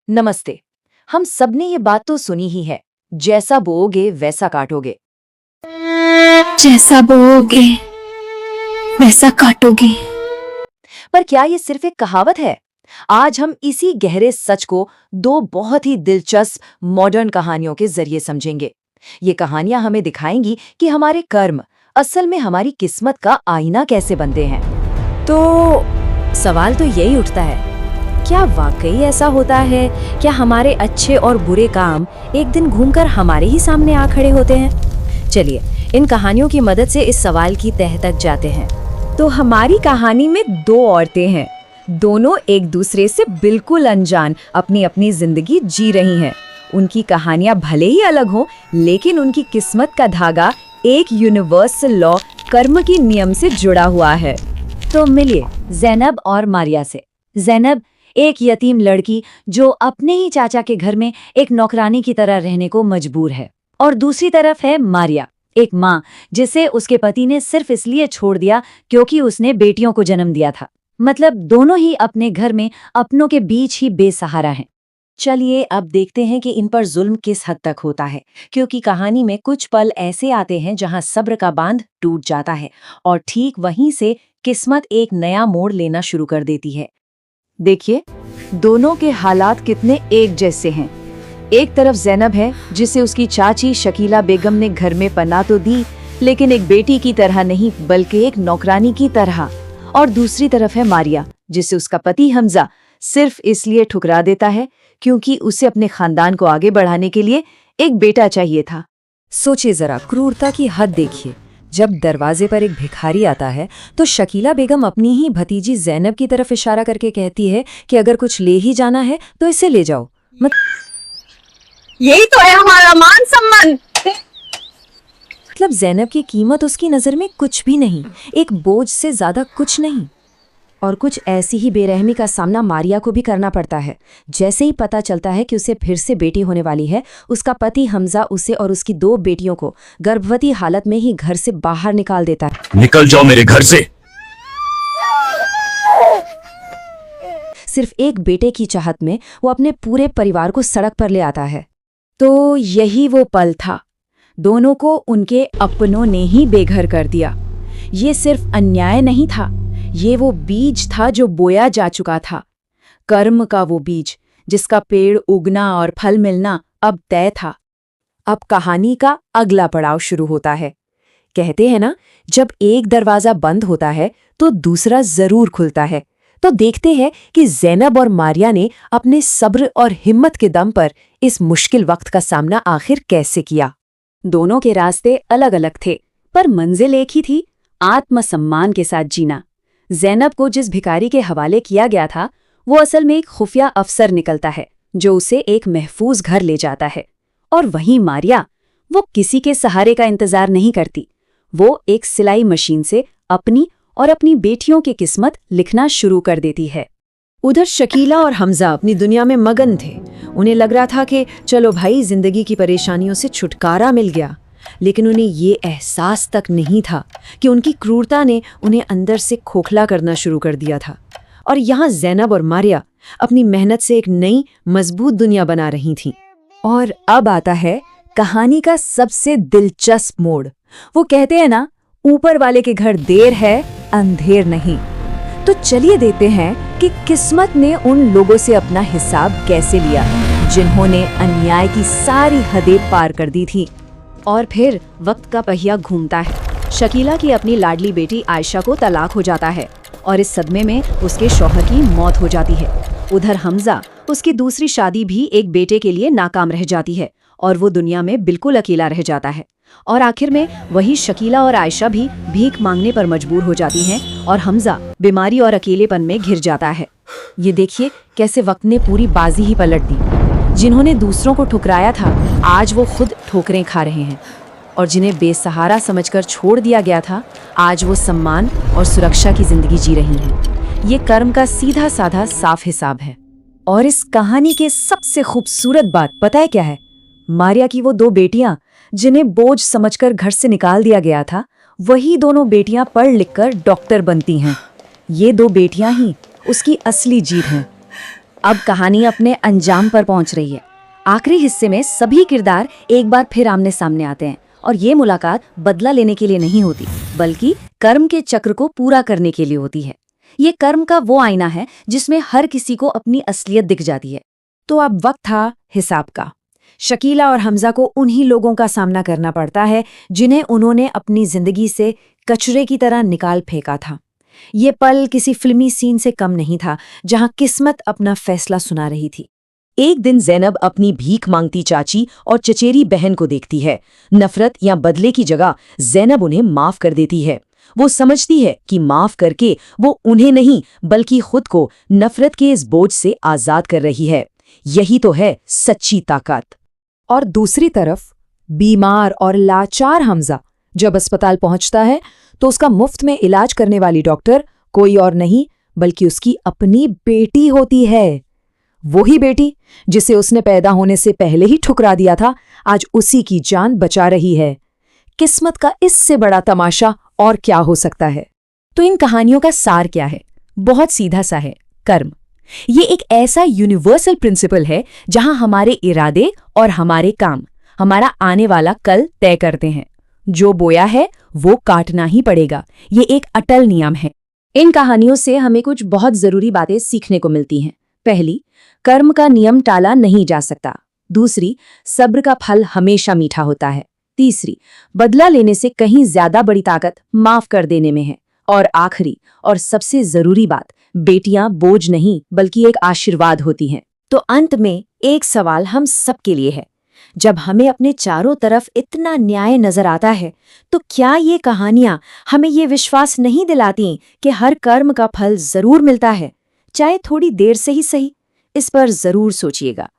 नमस्ते। हम सबने ये बात तो सुनी ही है, जैसा बोओगे वैसा काटोगे। जैसा बोओगे वैसा काटोगे। पर क्या ये सिर्फ एक कहावत है? आज हम इसी गहरे सच को दो बहुत ही दिलचस्प मॉडर्न कहानियों के जरिए समझेंगे। ये कहानियां हमें दिखाएंगी कि हमारे कर्म असल में हमारी किस्मत का आईना कैसे बनते हैं। तो सवाल तो यही उठता है, क्या वाकई ऐसा होता है? क्या हमारे अच्छे और बुरे काम एक दिन घूमकर हमारे ही सामने आ खड़े होते हैं? चलिए इन कहानियों की मदद से इस सवाल की तह तक जाते हैं। तो हमारी कहानी में दो औरतें हैं, दोनों एक दूसरे से बिल्कुल अनजान अपनी अपनी जिंदगी जी रही हैं। उनकी कहानियां भले ही अलग हों, लेकिन उनकी किस्मत का धागा एक यूनिवर्सल लॉ कर्म की नियम से जुड़ा हुआ है। तो मिलिए ज़ैनब और मारिया से। ज़ैनब एक यतीम लड़की जो अपने ही चाचा के घर में एक नौकरानी की तरह रहने को मजबूर है, और दूसरी तरफ है मारिया, एक माँ जिसे उसके पति ने सिर्फ इसलिए छोड़ दिया क्योंकि उसने बेटियों को जन्म दिया था। मतलब दोनों ही अपने घर में अपनों के बीच ही बेसहारा हैं। चलिए अब देखते हैं कि इन पर जुल्म किस हद तक होता है, क्योंकि कहानी में कुछ पल ऐसे आते हैं जहां सब्र का बांध टूट जाता है और ठीक वहीं से किस्मत एक नया मोड़ लेना शुरू कर देती है। देखिए दोनों के हालात कितने एक जैसे हैं। एक तरफ ज़ैनब है जिसे उसकी चाची शकीला बेगम ने घर में पनाह तो दी, लेकिन एक बेटी की तरह नहीं बल्कि एक नौकरानी की तरह। और दूसरी तरफ है मारिया जिसे उसका पति हमजा सिर्फ इसलिए ठुकरा देता है क्योंकि उसे अपने खानदान को आगे बढ़ाने के लिए एक बेटा चाहिए था। सोचिए जरा, क्रूरता की हद देखिए। जब दरवाजे पर एक भिखारी आता है तो शकीला बेगम अपनी ही भतीजी ज़ैनब की तरफ इशारा करके कहती है कि अगर कुछ ले ही जाना है तो इसे ले जाओ। यही तो है हमारा मान सम्मान। मतलब ज़ैनब की कीमत उसकी नज़र में कुछ भी नहीं, एक बोझ से ज्यादा कुछ नहीं। और कुछ ऐसी ही बेरहमी का सामना मारिया को भी करना पड़ता है। जैसे ही पता चलता है कि उसे फिर से बेटी होने वाली है, उसका पति हमजा उसे और उसकी दो बेटियों को गर्भवती हालत में ही घर से बाहर निकाल देता है। निकल जाओ मेरे घर से। सिर्फ एक बेटे की चाहत में वो अपने पूरे परिवार को सड़क पर ले आता है। तो यही वो पल था, दोनों को उनके अपनों ने ही बेघर कर दिया। ये सिर्फ अन्याय नहीं था, ये वो बीज था जो बोया जा चुका था, कर्म का वो बीज जिसका पेड़ उगना और फल मिलना अब तय था। अब कहानी का अगला पड़ाव शुरू होता है। कहते हैं ना, जब एक दरवाजा बंद होता है तो दूसरा जरूर खुलता है। तो देखते हैं कि ज़ैनब और मारिया ने अपने सब्र और हिम्मत के दम पर इस मुश्किल वक्त का सामना आखिर कैसे किया। दोनों के रास्ते अलग अलग थे, पर मंजिल एक ही थी, आत्मसम्मान के साथ जीना। ज़ैनब को जिस भिखारी के हवाले किया गया था, वो असल में एक खुफिया अफसर निकलता है जो उसे एक महफूज घर ले जाता है। और वहीं मारिया, वो किसी के सहारे का इंतजार नहीं करती। वो एक सिलाई मशीन से अपनी और अपनी बेटियों की किस्मत लिखना शुरू कर देती है। उधर शकीला और हमजा अपनी दुनिया में मगन थे। उन्हें लग रहा था कि चलो भाई, जिंदगी की परेशानियों से छुटकारा मिल गया। लेकिन उन्हें ये एहसास तक नहीं था कि उनकी क्रूरता ने उन्हें अंदर से खोखला करना शुरू कर दिया था। और यहाँ ज़ैनब और मारिया अपनी मेहनत से एक नई मजबूत दुनिया बना रही थीं। और अब आता है कहानी का सबसे दिलचस्प मोड़। वो कहते हैं ना, ऊपर वाले के घर देर है अंधेर नहीं। तो चलिए देखते हैं कि किस्मत ने उन लोगों से अपना हिसाब कैसे लिया जिन्होंने अन्याय की सारी हदें पार कर दी थी। और फिर वक्त का पहिया घूमता है। शकीला की अपनी लाडली बेटी आयशा को तलाक हो जाता है और इस सदमे में उसके शौहर की मौत हो जाती है। उधर हमजा, उसकी दूसरी शादी भी एक बेटे के लिए नाकाम रह जाती है और वो दुनिया में बिल्कुल अकेला रह जाता है। और आखिर में वही शकीला और आयशा भी भीख मांगने पर मजबूर हो जाती हैं और हमजा बीमारी और अकेलेपन में घिर जाता है। ये देखिए कैसे वक्त ने पूरी बाजी ही पलट दी। जिन्होंने दूसरों को ठुकराया था, आज वो खुद ठोकरें खा रहे हैं। और जिन्हें बेसहारा समझकर छोड़ दिया गया था, आज वो सम्मान और सुरक्षा की जिंदगी जी रही हैं। ये कर्म का सीधा साधा साफ हिसाब है। और इस कहानी के सबसे खूबसूरत बात पता है क्या है? मारिया की वो दो बेटियां जिन्हें बोझ समझकर घर से निकाल दिया गया था, वही दोनों बेटियां पढ़ लिखकर डॉक्टर बनती हैं। ये दो बेटियां ही उसकी असली जीत हैं। अब कहानी अपने अंजाम पर पहुंच रही है। आखिरी हिस्से में सभी किरदार एक बार फिर आमने सामने आते हैं और ये मुलाकात बदला लेने के लिए नहीं होती, बल्कि कर्म के चक्र को पूरा करने के लिए होती है। ये कर्म का वो आईना है जिसमें हर किसी को अपनी असलियत दिख जाती है। तो अब वक्त था हिसाब का। शकीला और हमजा को उन्हीं लोगों का सामना करना पड़ता है जिन्हें उन्होंने अपनी जिंदगी से कचरे की तरह निकाल फेंका था। ये पल किसी फिल्मी सीन से कम नहीं था, जहां किस्मत अपना फैसला सुना रही थी। एक दिन ज़ैनब अपनी भीख मांगती चाची और चचेरी बहन को देखती है। नफरत या बदले की जगह ज़ैनब उन्हें माफ कर देती है। वो समझती है कि माफ करके वो उन्हें नहीं बल्कि खुद को नफरत के इस बोझ से आजाद कर रही है। यही तो है सच्ची ताकत। और दूसरी तरफ बीमार और लाचार हमजा जब अस्पताल पहुंचता है तो उसका मुफ्त में इलाज करने वाली डॉक्टर कोई और नहीं बल्कि उसकी अपनी बेटी होती है। वही बेटी जिसे उसने पैदा होने से पहले ही ठुकरा दिया था, आज उसी की जान बचा रही है। किस्मत का इससे बड़ा तमाशा और क्या हो सकता है? तो इन कहानियों का सार क्या है? बहुत सीधा सा है, कर्म। ये एक ऐसा यूनिवर्सल प्रिंसिपल है जहां हमारे इरादे और हमारे काम हमारा आने वाला कल तय करते हैं। जो बोया है वो काटना ही पड़ेगा। ये एक अटल नियम है। इन कहानियों से हमें कुछ बहुत जरूरी बातें सीखने को मिलती हैं। पहली, कर्म का नियम टाला नहीं जा सकता। दूसरी, सब्र का फल हमेशा मीठा होता है। तीसरी, बदला लेने से कहीं ज्यादा बड़ी ताकत माफ कर देने में है। और आखिरी और सबसे जरूरी बात, बेटियां बोझ नहीं बल्कि एक आशीर्वाद होती हैं। तो अंत में एक सवाल हम सबके लिए है, जब हमें अपने चारों तरफ इतना न्याय नजर आता है तो क्या ये कहानियां हमें ये विश्वास नहीं दिलाती कि हर कर्म का फल जरूर मिलता है, चाहे थोड़ी देर से ही सही? इस पर जरूर सोचिएगा।